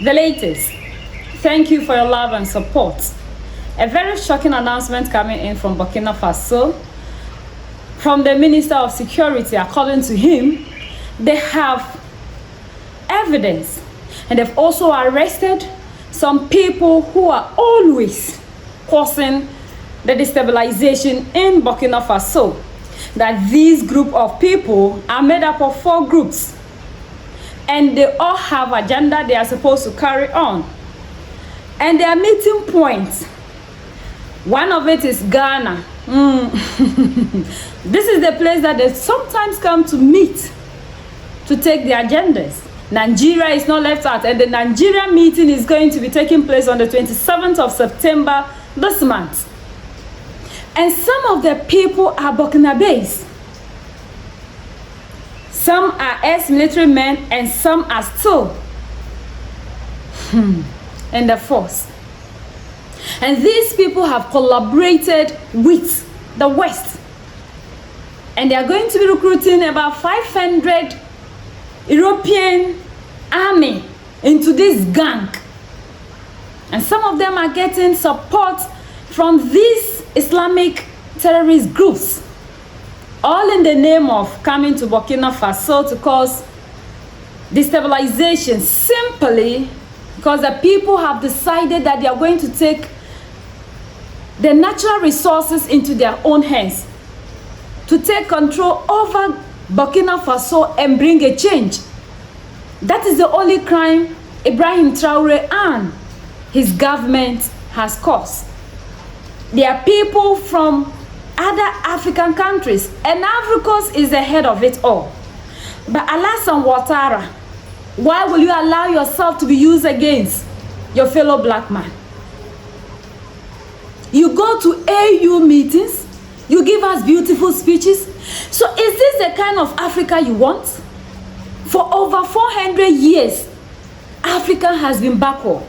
The latest. Thank you for your love and support. A very shocking announcement coming in from Burkina Faso. From the Minister of Security, according to him, they have evidence and they've also arrested some people who are always causing the destabilization in Burkina Faso. That these group of people are made up of 4 groups. And they all have agenda they are supposed to carry on. And their meeting points, one of it is Ghana. This is the place that they sometimes come to meet to take their agendas. Nigeria is not left out, and the Nigeria meeting is going to be taking place on the 27th of September this month. And some of the people are Burkinabés. Some are ex-military men and some are still in the force. And these people have collaborated with the West. And they are going to be recruiting about 500 European army into this gang. And some of them are getting support from these Islamic terrorist groups. All in the name of coming to Burkina Faso to cause destabilization, simply because the people have decided that they are going to take the natural resources into their own hands, to take control over Burkina Faso and bring a change. That is the only crime Ibrahim Traore and his government has caused. There are people from other African countries, and Africa is the head of it all. But Alassane Ouattara, why will you allow yourself to be used against your fellow black man? You go to AU meetings, you give us beautiful speeches. So is this the kind of Africa you want? For over 400 years, Africa has been backward.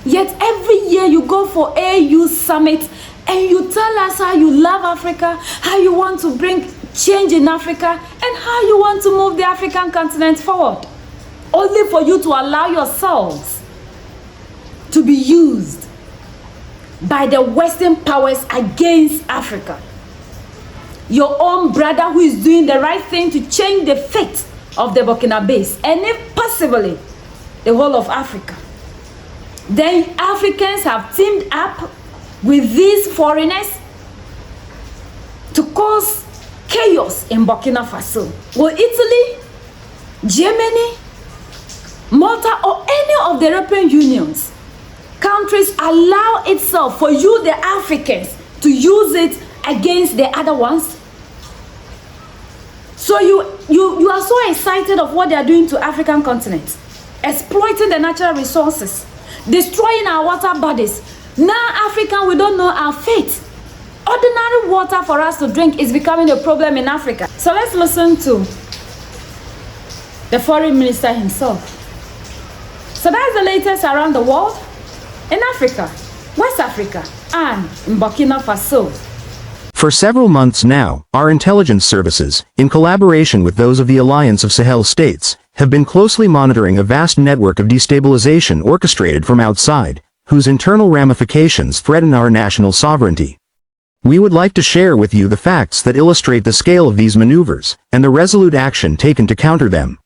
Yet every year you go for AU summit and you tell us how you love Africa, how you want to bring change in Africa, and how you want to move the African continent forward. Only for you to allow yourselves to be used by the Western powers against Africa. Your own brother who is doing the right thing to change the fate of the Burkinabés, and if possibly the whole of Africa. Then Africans have teamed up with these foreigners to cause chaos in Burkina Faso. Will Italy, Germany, Malta, or any of the European Unions countries allow itself for you, the Africans, to use it against the other ones? So you are so excited of what they are doing to African continent, exploiting the natural resources, destroying our water bodies. Now African, we don't know our fate. Ordinary water for us to drink is becoming a problem in Africa. So let's listen to the foreign minister himself. So that's the latest around the world, in Africa, West Africa, and in Burkina Faso. For several months now, our intelligence services, in collaboration with those of the Alliance of Sahel States, have been closely monitoring a vast network of destabilization orchestrated from outside, whose internal ramifications threaten our national sovereignty. We would like to share with you the facts that illustrate the scale of these maneuvers, and the resolute action taken to counter them.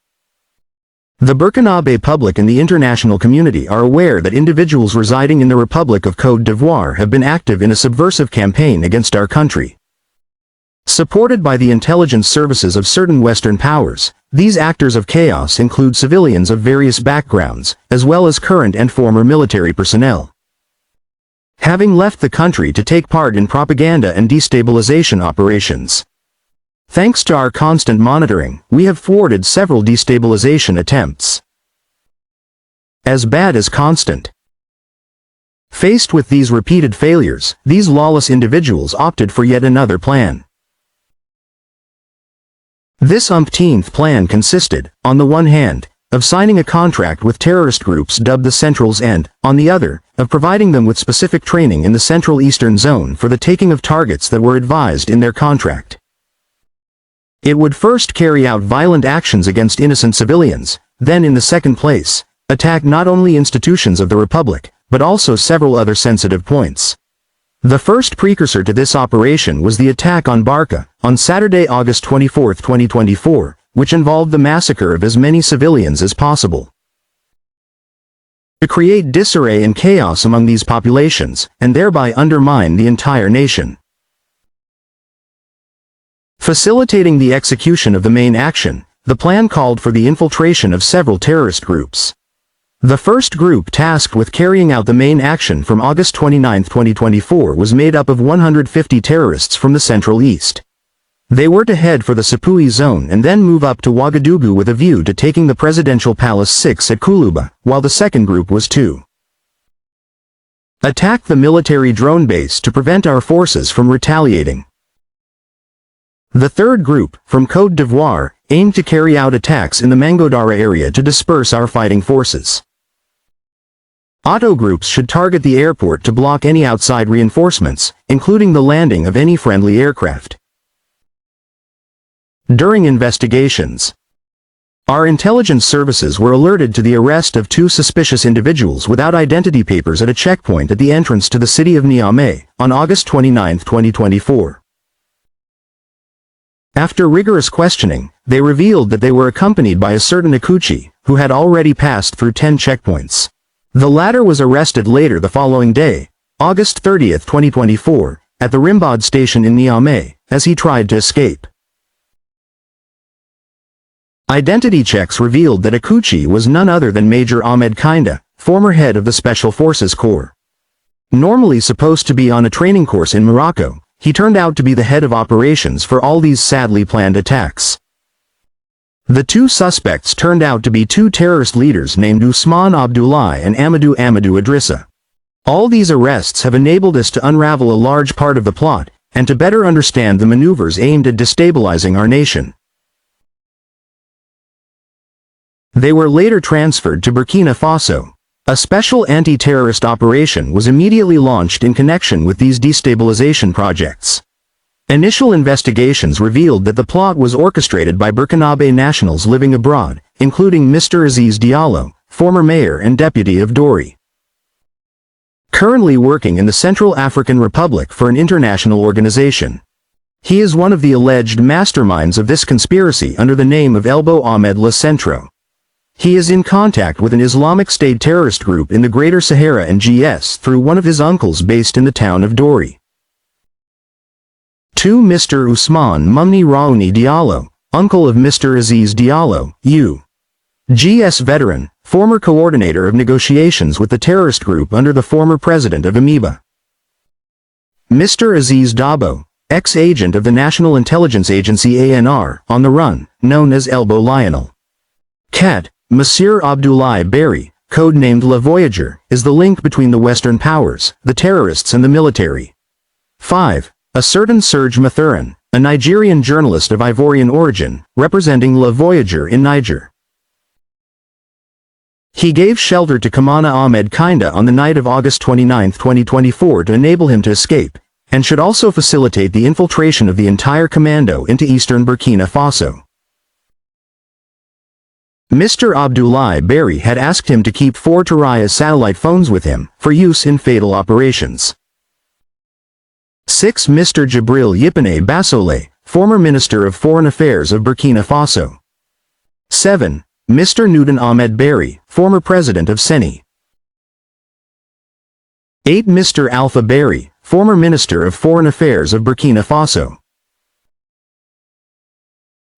The Burkinabe public and the international community are aware that individuals residing in the Republic of Côte d'Ivoire have been active in a subversive campaign against our country. Supported by the intelligence services of certain Western powers, these actors of chaos include civilians of various backgrounds, as well as current and former military personnel. Having left the country to take part in propaganda and destabilization operations. Thanks to our constant monitoring, we have thwarted several destabilization attempts. As bad as constant. Faced with these repeated failures, these lawless individuals opted for yet another plan. This umpteenth plan consisted, on the one hand, of signing a contract with terrorist groups dubbed the Centrals and, on the other, of providing them with specific training in the Central Eastern Zone for the taking of targets that were advised in their contract. It would first carry out violent actions against innocent civilians, then in the second place, attack not only institutions of the Republic, but also several other sensitive points. The first precursor to this operation was the attack on Barca, on Saturday, August 24, 2024, which involved the massacre of as many civilians as possible. To create disarray and chaos among these populations, and thereby undermine the entire nation. Facilitating the execution of the main action, the plan called for the infiltration of several terrorist groups. The first group tasked with carrying out the main action from August 29, 2024 was made up of 150 terrorists from the Central East. They were to head for the Sapui zone and then move up to Ouagadougou with a view to taking the Presidential Palace 6 at Koulouba, while the second group was to attack the military drone base to prevent our forces from retaliating. The third group, from Côte d'Ivoire, aimed to carry out attacks in the Mangodara area to disperse our fighting forces. Auto groups should target the airport to block any outside reinforcements, including the landing of any friendly aircraft. During investigations, our intelligence services were alerted to the arrest of 2 suspicious individuals without identity papers at a checkpoint at the entrance to the city of Niamey, on August 29, 2024. After rigorous questioning, they revealed that they were accompanied by a certain Akuchi, who had already passed through 10 checkpoints. The latter was arrested later the following day, August 30, 2024, at the Rimbad station in Niamey, as he tried to escape. Identity checks revealed that Akuchi was none other than Major Ahmed Kinda, former head of the Special Forces Corps. Normally supposed to be on a training course in Morocco, he turned out to be the head of operations for all these sadly planned attacks. The 2 suspects turned out to be 2 terrorist leaders named Usman Abdullahi and Amadou Idrissa. All these arrests have enabled us to unravel a large part of the plot, and to better understand the maneuvers aimed at destabilizing our nation. They were later transferred to Burkina Faso. A special anti-terrorist operation was immediately launched in connection with these destabilization projects. Initial investigations revealed that the plot was orchestrated by Burkinabe nationals living abroad, including Mr. Aziz Diallo, former mayor and deputy of Dori. Currently working in the Central African Republic for an international organization. He is one of the alleged masterminds of this conspiracy under the name of Elbo Ahmed Le Centro. He is in contact with an Islamic State terrorist group in the Greater Sahara and GS through one of his uncles based in the town of Dori. 2. Mr. Usman Mumni Raouni Diallo, uncle of Mr. Aziz Diallo, U.G.S. veteran, former coordinator of negotiations with the terrorist group under the former president of Amoeba. Mr. Aziz Dabo, ex-agent of the National Intelligence Agency ANR, on the run, known as Elbo Lionel. Cat, Monsieur Abdoulaye Barry, codenamed Le Voyager, is the link between the Western powers, the terrorists and the military. 5. A certain Serge Mathurin, a Nigerian journalist of Ivorian origin, representing Le Voyager in Niger. He gave shelter to Kamana Ahmed Kinda on the night of August 29, 2024 to enable him to escape, and should also facilitate the infiltration of the entire commando into eastern Burkina Faso. Mr. Abdoulaye Barry had asked him to keep 4 Taraya satellite phones with him, for use in fatal operations. 6. Mr. Jibril Yipane Basole, former Minister of Foreign Affairs of Burkina Faso. 7. Mr. Newton Ahmed Barry, former President of Seni. 8. Mr. Alpha Barry, former Minister of Foreign Affairs of Burkina Faso.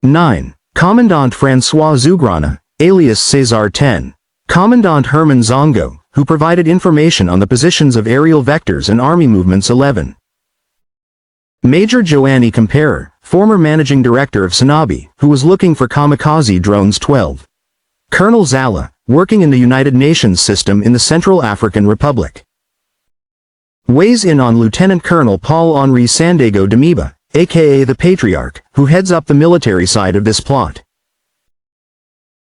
9. Commandant François Zougrana, alias César 10. Commandant Herman Zongo, who provided information on the positions of aerial vectors and army movements 11. Major Joanny Comparer, former managing director of Sanabi, who was looking for kamikaze drones 12. Colonel Zala, working in the United Nations system in the Central African Republic. Weighs in on Lieutenant Colonel Paul-Henri Sandago Damiba, aka the Patriarch, who heads up the military side of this plot.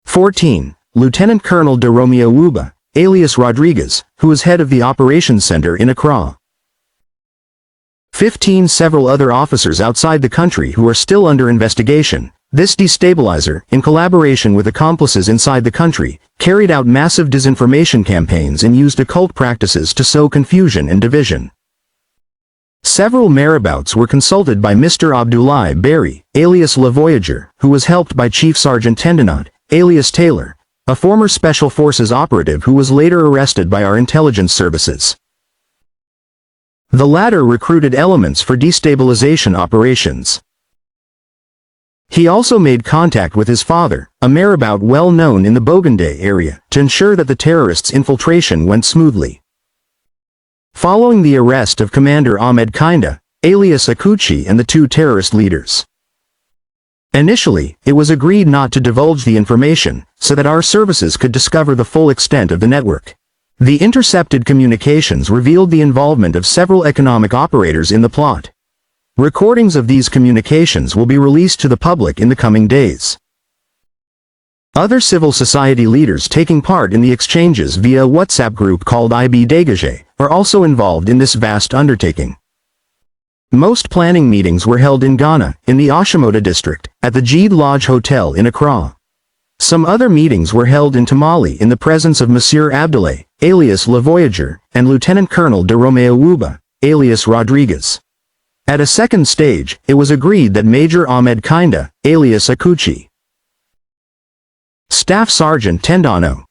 14. Lieutenant Colonel de Romeo Wuba, alias Rodriguez, who is head of the Operations Center in Accra. 15. Several other officers outside the country who are still under investigation, this destabilizer, in collaboration with accomplices inside the country, carried out massive disinformation campaigns and used occult practices to sow confusion and division. Several marabouts were consulted by Mr. Abdoulaye Barry, alias Le Voyager, who was helped by Chief Sergeant Tendinot, alias Taylor, a former Special Forces operative who was later arrested by our intelligence services. The latter recruited elements for destabilization operations. He also made contact with his father, a marabout well known in the Bogandé area, to ensure that the terrorists' infiltration went smoothly. Following the arrest of Commander Ahmed Kinda, alias Akuchi, and the two terrorist leaders. Initially, it was agreed not to divulge the information, so that our services could discover the full extent of the network. The intercepted communications revealed the involvement of several economic operators in the plot. Recordings of these communications will be released to the public in the coming days. Other civil society leaders taking part in the exchanges via a WhatsApp group called IB Dégagé are also involved in this vast undertaking. Most planning meetings were held in Ghana, in the Ashimoda district, at the Jeed Lodge Hotel in Accra. Some other meetings were held in Tamale in the presence of Monsieur Abdoulaye, alias Le Voyager, and Lieutenant Colonel de Romeo Wuba, alias Rodriguez. At a second stage, it was agreed that Major Ahmed Kinda, alias Akuchi, Staff Sergeant Tendano,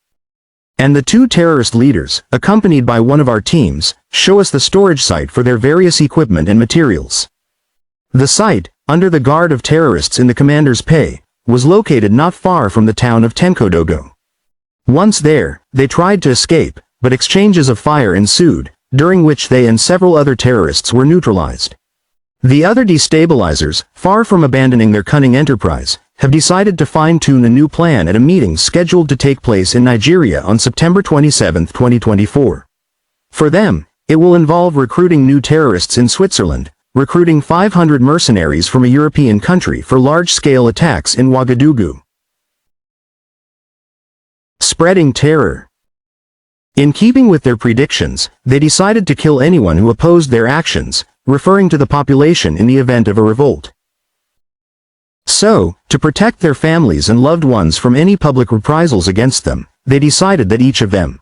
and the two terrorist leaders, accompanied by one of our teams, show us the storage site for their various equipment and materials. The site, under the guard of terrorists in the commander's pay, was located not far from the town of Tenkodogo. Once there, they tried to escape, but exchanges of fire ensued, during which they and several other terrorists were neutralized. The other destabilizers, far from abandoning their cunning enterprise, have decided to fine-tune a new plan at a meeting scheduled to take place in Nigeria on September 27, 2024. For them, it will involve recruiting new terrorists in Switzerland, recruiting 500 mercenaries from a European country for large-scale attacks in Ouagadougou. Spreading terror. In keeping with their predictions, they decided to kill anyone who opposed their actions, referring to the population in the event of a revolt. So, to protect their families and loved ones from any public reprisals against them, they decided that each of them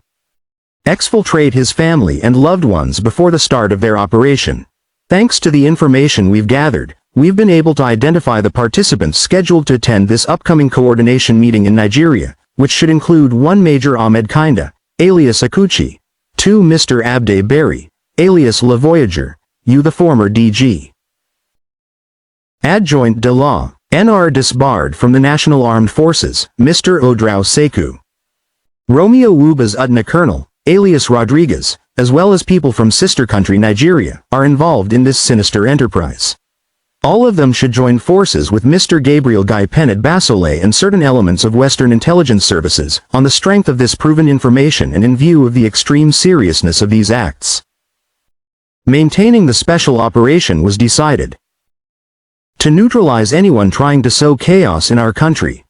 exfiltrate his family and loved ones before the start of their operation. Thanks to the information we've gathered, we've been able to identify the participants scheduled to attend this upcoming coordination meeting in Nigeria, which should include 1 Major Ahmed Kinda, alias Akuchi, 2 Mr. Abdoulaye Barry, alias Le Voyager, the former DG. Adjoint de Law, NR disbarred from the National Armed Forces, Mr. Odrao Sekou. Romeo Wuba's Utna Colonel, alias Rodriguez, as well as people from sister country Nigeria, are involved in this sinister enterprise. All of them should join forces with Mr. Gabriel Guy Penet Basole and certain elements of Western intelligence services, on the strength of this proven information and in view of the extreme seriousness of these acts. Maintaining the special operation was decided to neutralize anyone trying to sow chaos in our country.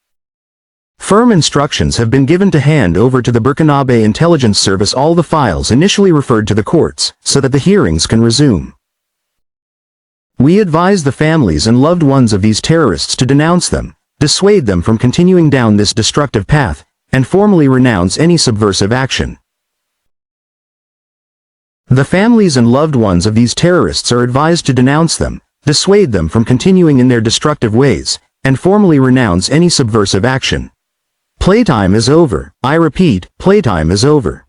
Firm instructions have been given to hand over to the Burkinabe Intelligence Service all the files initially referred to the courts, so that the hearings can resume. We advise the families and loved ones of these terrorists to denounce them, dissuade them from continuing down this destructive path, and formally renounce any subversive action. The families and loved ones of these terrorists are advised to denounce them, dissuade them from continuing in their destructive ways, and formally renounce any subversive action. Playtime is over. I repeat, playtime is over.